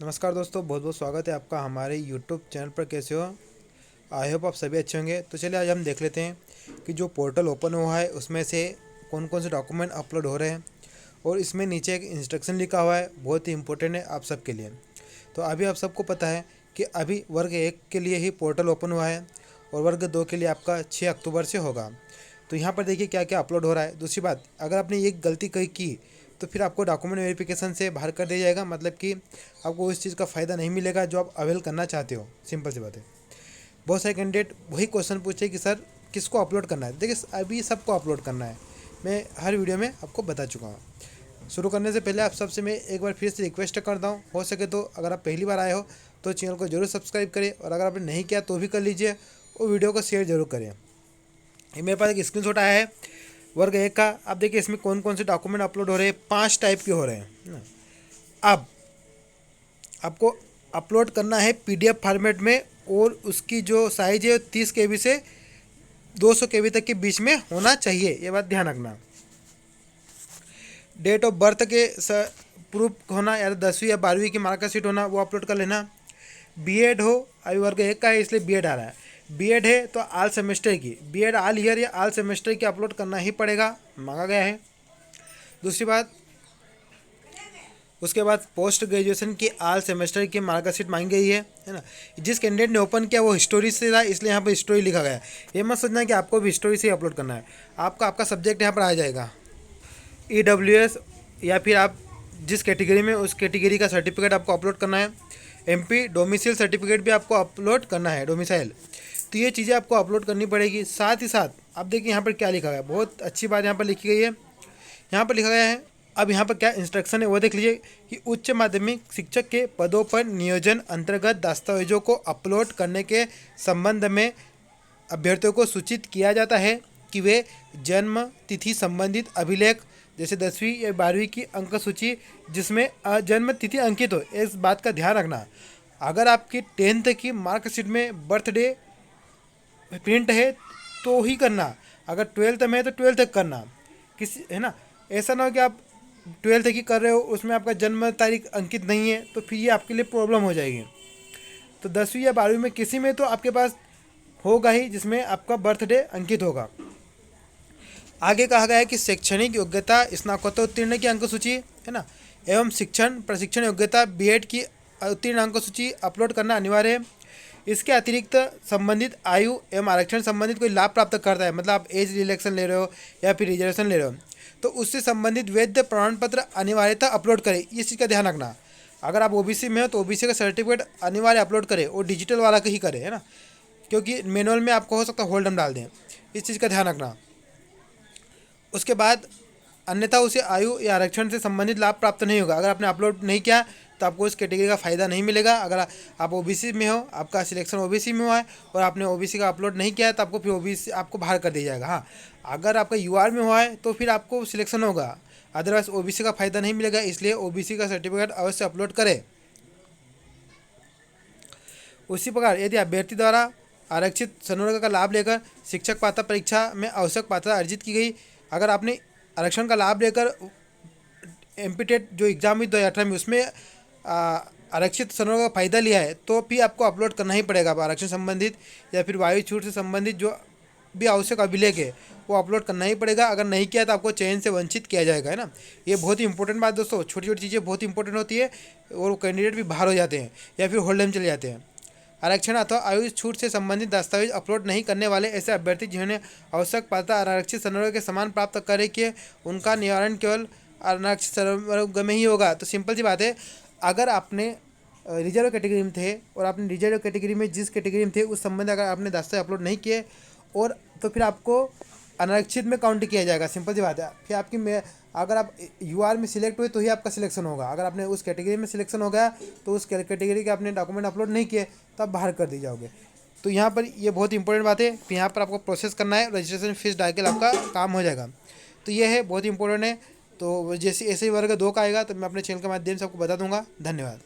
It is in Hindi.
नमस्कार दोस्तों, बहुत बहुत स्वागत है आपका हमारे यूट्यूब चैनल पर। कैसे हो? आई होप आप सभी अच्छे होंगे। तो चलिए आज हम देख लेते हैं कि जो पोर्टल ओपन हुआ है उसमें से कौन कौन से डॉक्यूमेंट अपलोड हो रहे हैं। और इसमें नीचे एक इंस्ट्रक्शन लिखा हुआ है, बहुत ही इंपॉर्टेंट है आप सबके लिए। तो अभी आप सबको पता है कि अभी वर्ग 1 के लिए ही पोर्टल ओपन हुआ है और वर्ग 2 के लिए आपका 6 अक्टूबर से होगा। तो यहाँ पर देखिए क्या क्या अपलोड हो रहा है। दूसरी बात, अगर आपने एक गलती कहीं की तो फिर आपको डॉक्यूमेंट वेरिफिकेशन से बाहर कर दिया जाएगा, मतलब कि आपको उस चीज़ का फ़ायदा नहीं मिलेगा जो आप अवेल करना चाहते हो। सिंपल सी बात है। बहुत सारे कैंडिडेट वही क्वेश्चन पूछे कि सर किसको अपलोड करना है। देखिए अभी सबको अपलोड करना है, मैं हर वीडियो में आपको बता चुका हूँ। शुरू करने से पहले आप सबसे मैं एक बार फिर से रिक्वेस्ट करता हूँ, हो सके तो अगर आप पहली बार आए हो तो चैनल को जरूर सब्सक्राइब करें, और अगर आपने नहीं किया तो भी कर लीजिए और वीडियो को शेयर जरूर करें। ये मेरे पास एक स्क्रीनशॉट आया है वर्ग 1 का। आप देखिए इसमें कौन कौन से डॉक्यूमेंट अपलोड हो रहे हैं। 5 टाइप के हो रहे हैं। अब आपको अपलोड करना है पीडीएफ फॉर्मेट में, और उसकी जो साइज है 30 KB से 200 KB तक के बीच में होना चाहिए, ये बात ध्यान रखना। डेट ऑफ बर्थ के प्रूफ होना, या 10वीं या 12वीं की मार्कशीट होना, वो अपलोड कर लेना। बीएड हो, अभी वर्ग 1 का है इसलिए बीएड आ रहा है। बीएड है तो ऑल सेमेस्टर की, बीएड ऑल ईयर या ऑल सेमेस्टर की अपलोड करना ही पड़ेगा, मांगा गया है। दूसरी बात, उसके बाद पोस्ट ग्रेजुएशन की ऑल सेमेस्टर की मार्कशीट मांगी गई है ना। जिस कैंडिडेट ने ओपन किया वो हिस्टोरी से था, इसलिए यहाँ पर हिस्टोरी लिखा गया है। ये मत सोचना कि आपको भी हिस्टोरी से ही अपलोड करना है। आपका सब्जेक्ट यहाँ पर आ जाएगा EWS, या फिर आप जिस कैटेगरी में उस कैटेगरी का सर्टिफिकेट आपको अपलोड करना है। MP डोमिसाइल सर्टिफिकेट भी आपको अपलोड करना है, डोमिसाइल। तो ये चीज़ें आपको अपलोड करनी पड़ेगी। साथ ही साथ आप देखिए यहाँ पर क्या लिखा गया है, बहुत अच्छी बात यहाँ पर लिखी गई है। यहाँ पर लिखा गया है, अब यहाँ पर क्या इंस्ट्रक्शन है वो देख लीजिए कि उच्च माध्यमिक शिक्षक के पदों पर नियोजन अंतर्गत दस्तावेजों को अपलोड करने के संबंध में अभ्यर्थियों को सूचित किया जाता है कि वे जन्म तिथि संबंधित अभिलेख, जैसे 10वीं या 12वीं की अंक सूची जिसमें जन्म तिथि अंकित हो, इस बात का ध्यान रखना। अगर आपकी 10th की मार्कशीट में बर्थडे प्रिंट है तो ही करना, अगर 12th में है तो 12th तक करना, किसी है ना। ऐसा ना हो कि आप 12th की कर रहे हो उसमें आपका जन्म तारीख अंकित नहीं है, तो फिर ये आपके लिए प्रॉब्लम हो जाएगी। तो 10वीं या 12वीं में किसी में तो आपके पास होगा ही जिसमें आपका बर्थडे अंकित होगा। आगे कहा गया है कि शैक्षणिक योग्यता स्नातकोत्तर उत्तीर्ण की अंक सूची है ना, एवं शिक्षण प्रशिक्षण योग्यता बीएड की उत्तीर्ण अंक सूची अपलोड करना अनिवार्य है। इसके अतिरिक्त संबंधित आयु एवं आरक्षण संबंधित कोई लाभ प्राप्त करता है, मतलब आप एज रिलैक्सेशन ले रहे हो या फिर रिजर्वेशन ले रहे हो, तो उससे संबंधित वैध प्रमाण पत्र अनिवार्यता अपलोड करें। इस चीज़ का ध्यान रखना। अगर आप ओबीसी में हो तो ओबीसी का सर्टिफिकेट अनिवार्य अपलोड करें, और डिजिटल वाला का ही करें, है ना, क्योंकि मैनुअल में आपको हो सकता है होल्ड हम डाल दें। इस चीज़ का ध्यान रखना। उसके बाद अन्यथा उसे आयु या आरक्षण से संबंधित लाभ प्राप्त नहीं होगा। अगर आपने अपलोड नहीं किया तो आपको उस कैटेगरी का फ़ायदा नहीं मिलेगा। अगर आप ओबीसी में हो, आपका सिलेक्शन ओबीसी में हुआ है और आपने ओबीसी का अपलोड नहीं किया है तो आपको फिर ओबीसी आपको बाहर कर दिया जाएगा। हाँ, अगर आपका यूआर में हुआ है तो फिर आपको सिलेक्शन होगा, अदरवाइज ओबीसी का फ़ायदा नहीं मिलेगा। इसलिए ओबीसी का सर्टिफिकेट अवश्य अपलोड करें। उसी प्रकार यदि अभ्यर्थी द्वारा आरक्षित संवर्ग का लाभ लेकर शिक्षक पात्रता परीक्षा में आवश्यक पात्रता अर्जित की गई, अगर आपने आरक्षण का लाभ लेकर एमपीटेट जो एग्ज़ाम हुई 2018 में उसमें आरक्षित संवर्ग का फायदा लिया है, तो भी आपको अपलोड करना ही पड़ेगा। आरक्षण संबंधित या फिर वायु छूट से संबंधित जो भी आवश्यक अभिलेख है वो अपलोड करना ही पड़ेगा। अगर नहीं किया तो आपको चयन से वंचित किया जाएगा, है ना। ये बहुत ही इंपॉर्टेंट बात दोस्तों, छोटी छोटी चीज़ें बहुत इंपॉर्टेंट होती है और कैंडिडेट भी बाहर हो जाते हैं या फिर होल्ड में चले जाते हैं। आरक्षण अथवा आयु छूट से संबंधित दस्तावेज अपलोड नहीं करने वाले ऐसे अभ्यर्थी जिन्होंने आवश्यक पात्रता आरक्षित संवर्ग के समान प्राप्त करे कि उनका निवारण केवल आरक्षित संवर्ग में ही होगा। तो सिंपल सी बात है, अगर आपने रिजर्व कैटेगरी में थे और आपने रिजर्व कैटेगरी में जिस कैटेगरी में थे उस संबंध अगर आपने दस्तावेज अपलोड नहीं किए और तो फिर आपको अनारक्षित में काउंट किया जाएगा। सिंपल सी बात है। फिर आपकी अगर आप यूआर में सिलेक्ट हुए तो ही आपका सिलेक्शन होगा। अगर आपने उस कैटेगरी में सिलेक्शन हो गया तो उस कैटेगरी के आपने डॉक्यूमेंट अपलोड नहीं किए तो आप बाहर कर दिए जाओगे। तो यहाँ पर ये बहुत इंपॉर्टेंट बात है। फिर यहाँ पर आपको प्रोसेस करना है, रजिस्ट्रेशन फीस डालकर आपका काम हो जाएगा। तो ये है बहुत इंपॉर्टेंट है। तो जैसे ऐसे ही वर्ग 2 का आएगा तो मैं अपने चैनल के माध्यम से आपको बता दूंगा। धन्यवाद।